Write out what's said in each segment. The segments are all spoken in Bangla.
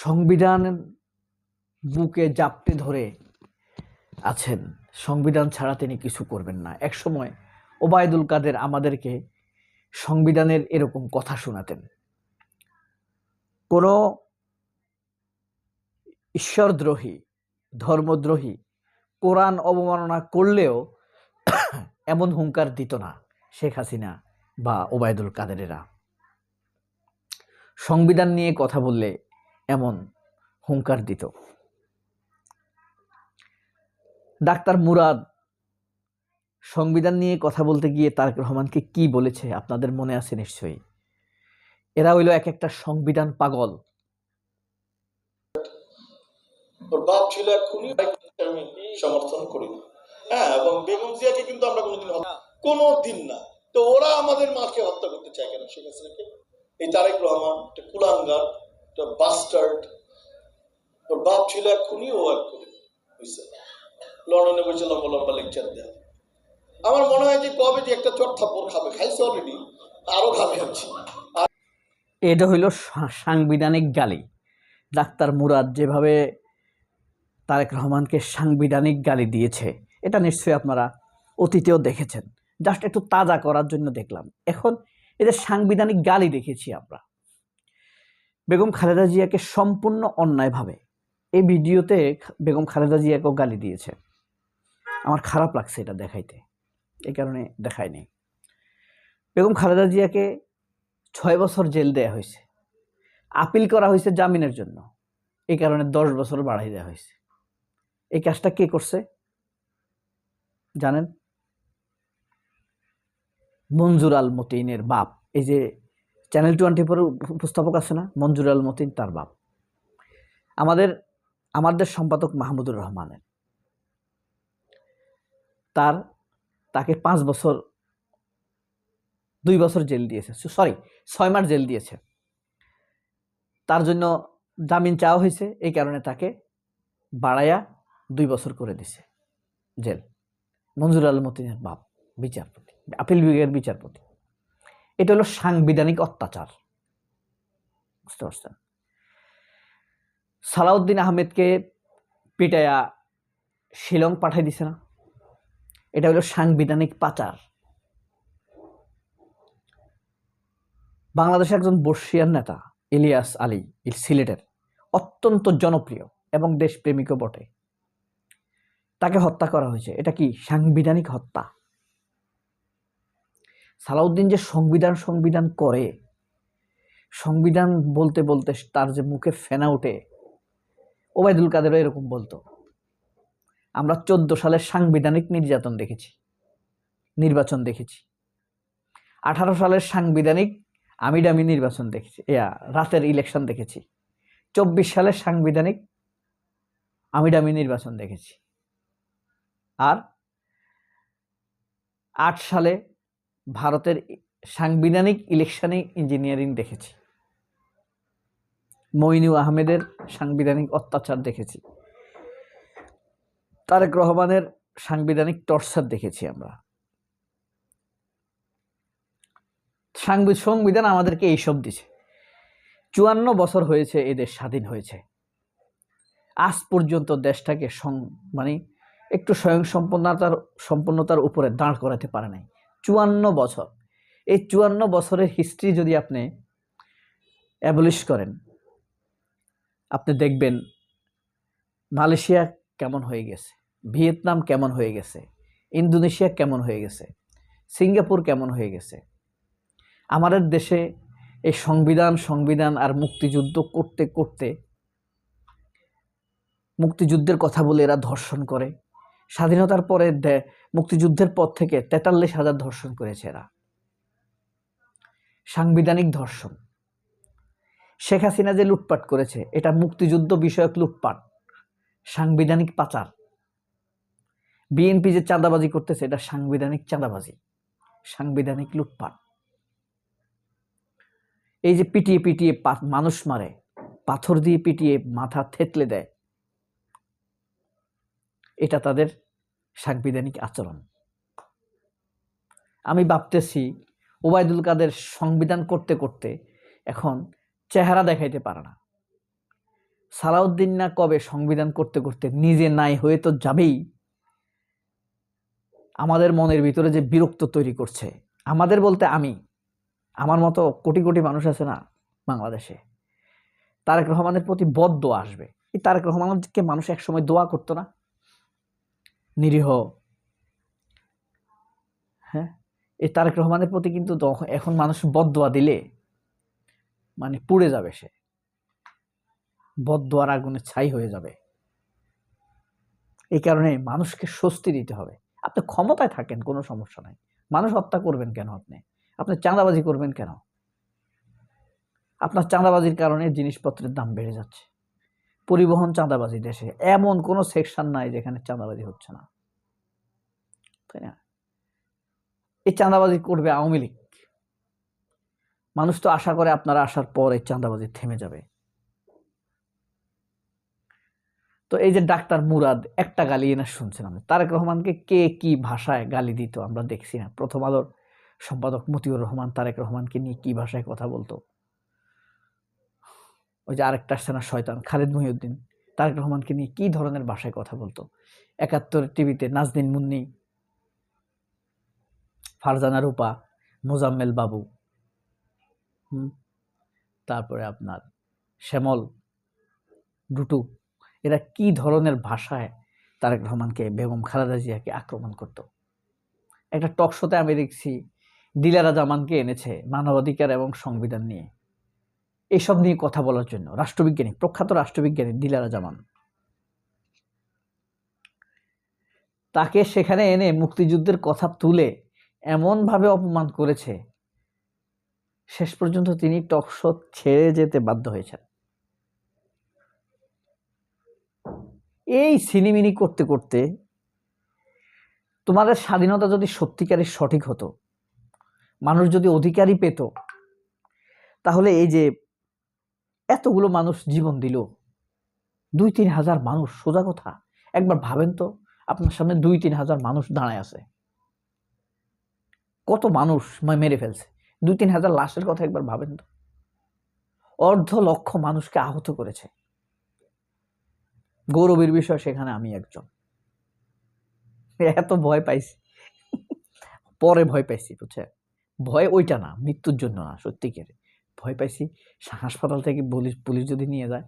সংবিধান বুকে জাপটে ধরে আছেন। সংবিধান ছাড়া তিনি কিছু করবেন না। একসময় ওবায়দুল কাদের আমাদেরকে সংবিধানের এরকম কথা শোনাতেন। কোনো ঈশ্বরদ্রোহী, ধর্মদ্রোহী, কোরআন অবমাননা করলেও এমন হুঙ্কার দিত না শেখ হাসিনা বা ওবায়দুল কাদেরেরা। সংবিধান নিয়ে কথা বললে এমন হুঙ্কার দিত। ডাক্তার মুরাদ সংবিধান নিয়ে কথা বলতে গিয়ে তারেক রহমানকে কি বলেছে আপনাদের মনে আছে নিশ্চয়ই। এরা হইল এক একটা সংবিধান পাগল। ওর বাপ ছিল এক খুনি, আমি সমর্থন করি না। হ্যাঁ, এবং বেগম জিয়াকে কিন্তু আমরা কোনোদিন না। তো ওরা আমাদের মাকে হত্যা করতে চায় কেন? শেখ হাসিনাকে, এই তারেক রহমান একটা কুলাঙ্গার, একটা বাস্টার্ড। ওর বাপ ছিল এক খুনি, ও এক খুনি বুঝছে। লন্ডনে বসে লম্বা লম্বা লেকচার দেয়। আমার মনে হয় যে কবে যে একটা চট থাপ্পড় খাবে, খাইছে অলরেডি, আরো খাবে হচ্ছে। এটা হইল সাংবিধানিক গালি। ডাক্তার মুরাদ যেভাবে তারেক রহমানকে সাংবিধানিক গালি দিয়েছে, এটা নিশ্চয়ই আপনারা অতীতেও দেখেছেন। জাস্ট একটু তাজা করার জন্য দেখলাম। এখন এদের সাংবিধানিক গালি দেখেছি আমরা। বেগম খালেদা জিয়াকে সম্পূর্ণ অন্যায়ভাবে এই ভিডিওতে বেগম খালেদা জিয়াকেও গালি দিয়েছে। আমার খারাপ লাগছে এটা দেখাইতে, এই কারণে দেখায়নি। বেগম খালেদা জিয়াকে 6 বছর জেল দেয়া হয়েছে, আপিল করা হয়েছে জামিনের জন্য, এই কারণে 10 বছর বাড়াই দেওয়া হয়েছে। এই কাজটা কে করছে জানেন? মঞ্জুর আল মতিনের বাপ। এই যে চ্যানেল 24 উপস্থাপক আছে না, মঞ্জুর আল মতিন, তার বাপ। আমাদের সম্পাদক মাহমুদুর রহমানের তাকে 5 বছর 2 বছর জেল দিয়েছে, সরি 6 মাস জেল দিয়েছে। তার জন্য জামিন চাওয়া হয়েছে, এই কারণে তাকে বাড়াইয়া 2 বছর করে দিছে জেল। মঞ্জুর আল মতিনের বাপ বিচারপতি, আপিল বিভাগের বিচারপতি। এটা হলো সাংবিধানিক অত্যাচার, বুঝতে পারছেন? সালাউদ্দিন আহমেদকে পিটাইয়া শিলং পাঠাই দিছে না, এটা হলো সাংবিধানিক পাচার। বাংলাদেশের একজন বর্ষিয়ান নেতা ইলিয়াস আলী, সিলেটের অত্যন্ত জনপ্রিয় এবং দেশপ্রেমিকও বটে, তাকে হত্যা করা হয়েছে। এটা কি সাংবিধানিক হত্যা? সালাউদ্দিন যে সংবিধান করে, সংবিধান বলতে বলতে তার যে মুখে ফেনা ওঠে, ওবায়দুল কাদেরও এরকম বলতো। আমরা 14 সালের সাংবিধানিক নির্যাতন দেখেছি, নির্বাচন দেখেছি। 18 সালের সাংবিধানিক আমিডামি নির্বাচন দেখেছি, রাতের ইলেকশন দেখেছি। 24 সালের সাংবিধানিক আমিডামি নির্বাচন দেখেছি। আর 8 সালে ভারতের সাংবিধানিক ইলেকশনে ইঞ্জিনিয়ারিং দেখেছি। মইনু আহমেদের সাংবিধানিক অত্যাচার দেখেছি। তারেক রহমানের সাংবিধানিক টর্চার দেখেছি আমরা। সংবিধান আমাদেরকে এইসব দিছে। 54 বছর হয়েছে এদের স্বাধীন হয়েছে, আজ পর্যন্ত দেশটাকে একটু সম্পন্নতার উপরে দাঁড় করাতে পারে নাই। 54 বছর। এই 54 বছরের হিস্ট্রি যদি আপনি অ্যাবলিশ করেন, আপনি দেখবেন মালয়েশিয়া কেমন হয়ে গেছে, ভিয়েতনাম কেমন হয়ে গেছে, ইন্দোনেশিয়া কেমন হয়ে গেছে, সিঙ্গাপুর কেমন হয়ে গেছে। আমাদের দেশে এই সংবিধান আর মুক্তিযুদ্ধ করতে করতে, মুক্তিযুদ্ধের কথা বলে এরা ধর্ষণ করে। স্বাধীনতার পরে মুক্তিযুদ্ধের পর থেকে 43,000 ধর্ষণ করেছে এরা, সাংবিধানিক ধর্ষণ। শেখ হাসিনা যে লুটপাট করেছে, এটা মুক্তিযুদ্ধ বিষয়ক লুটপাট, সাংবিধানিক পাচার। বিএনপি যে চাঁদাবাজি করতেছে, এটা সাংবিধানিক চাঁদাবাজি, সাংবিধানিক লুটপাট। এই যে পিটিয়ে পিটিয়ে মানুষ মারে, পাথর দিয়ে পিটিয়ে মাথা থেতলে দেয়, এটা তাদের সাংবিধানিক আচরণ। আমি ভাবতেছি ওবায়দুল কাদের সংবিধান করতে করতে এখন চেহারা দেখাইতে পারে না। সালাউদ্দিন না কবে সংবিধান করতে করতে নিজে নাই হয়ে তো যাবেই, আমাদের মনের ভিতরে যে বিরক্ত তৈরি করছে, আমাদের বলতে আমি, আমার মতো কোটি কোটি মানুষ আছে না বাংলাদেশে, তারেক রহমানের প্রতি বদদোয়া আসবে। এই তারেক রহমানকে মানুষ একসময় দোয়া করতো না, নিরীহ, হ্যাঁ, এই তারেক রহমানের প্রতি কিন্তু এখন মানুষ বদদোয়া দিলে মানে পুড়ে যাবে, সে বদদোয়ার আগুনে ছাই হয়ে যাবে। এই কারণে মানুষকে স্বস্তি দিতে হবে। আপনি ক্ষমতায় থাকেন, কোনো সমস্যা নাই, মানুষ হত্যা করবেন কেন? আপনি চাঁদাবাজি করবেন কেন? আপনার চাঁদাবাজির কারণে জিনিসপত্রের দাম বেড়ে যাচ্ছে। পরিবহন চাঁদাবাজি, দেশে এমন কোনো সেকশন নাই যেখানে চাঁদাবাজি হচ্ছে না, তাই না? এই চাঁদাবাজি করবে আওয়ামী লীগ। মানুষ তো আশা করে আপনারা আসার পর এই চাঁদাবাজি থেমে যাবে। তো এই যে ডাক্তার মুরাদ, একটা গালি না শুনছেন আমি, তারেক রহমানকে কে কি ভাষায় গালি দিত আমরা দেখছি না? প্রথম আলোর সম্পাদক মতিউর রহমান তারেক রহমানকে নিয়ে কি ভাষায় কথা বলতো। ওই যে আরেকটা আসছে না শয়তান খালেদ মহিউদ্দিন, তারেক রহমানকে নিয়ে কি ধরনের ভাষায় কথা বলতো। ৭১ টিভিতে নাজনীন মুন্নি, ফারজানা রূপা, মোজাম্মেল বাবু, তারপরে আপনার শ্যামল, ডুটু, এরা কি ধরনের ভাষায় তারেক রহমানকে, বেগম খালেদা জিয়াকে আক্রমণ করত। একটা টক শোতে আমি দেখছি দিলারা জামানকে এনেছে মানবাধিকার এবং সংবিধান নিয়ে, এইসব নিয়ে কথা বলার জন্য, রাষ্ট্রবিজ্ঞানী, প্রখ্যাত রাষ্ট্রবিজ্ঞানী দিলারা জামান, তাকে সেখানে এনে মুক্তিযুদ্ধের কথা তুলে এমনভাবে অপমান করেছে, শেষ পর্যন্ত তিনি টক শো ছেড়ে যেতে বাধ্য হয়েছেন। এই সিনিমিনি করতে করতে তোমাদের স্বাধীনতা যদি সত্যিকারই সঠিক হতো, মানুষ যদি অধিকারই পেত, তাহলে এই যে এতগুলো মানুষ জীবন দিল, ২-৩ হাজার মানুষ, সোজা কথা একবার ভাবেন তো, আপনার সামনে ২-৩ হাজার মানুষ দাঁড়ায় আছে, কত মানুষ মেরে ফেলছে, ২-৩ হাজার লাশের কথা একবার ভাবেন তো, ১.৫ লক্ষ মানুষকে আহত করেছে। গৌরবের বিষয় সেখানে আমি একজন। এত ভয় পাইছি, পরে ভয় পাইছি, বুঝছে? ভয় ওইটা না, মৃত্যুর জন্য না, সত্যিকারে ভয় পাইছি হাসপাতাল থেকে পুলিশ যদি নিয়ে যায়,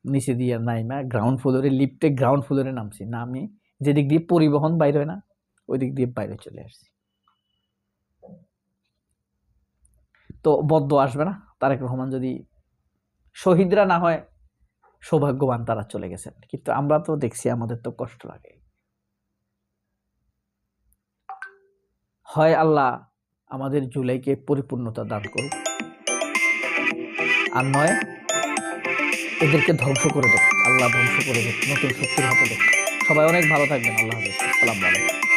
নিচে দিয়ে নাইমা গ্রাউন্ড ফ্লোরে, লিফটে গ্রাউন্ড ফ্লোরে নামছি, নামি যেদিক দিয়ে পরিবহন বাইরে হয় না ওই দিক দিয়ে বাইরে চলে আসছি। তো বদ্ধ আসবে না, তারেক রহমান যদি, শহীদরা না হয় সৌভাগ্যবান, তারা চলে গেছেন, কিন্তু আমরা তো দেখছি আমাদের তো কষ্ট লাগে। হয় আল্লাহ আমাদের জুলাইকে পরিপূর্ণতা দান করুক, আর নয় এদেরকে ধ্বংস করে দেব, আল্লাহ ধ্বংস করে দেব, নতুন শক্তির হাতে দেব। সবাই অনেক ভালো থাকবেন, আল্লাহ হাফেজ, আসসালামু আলাইকুম।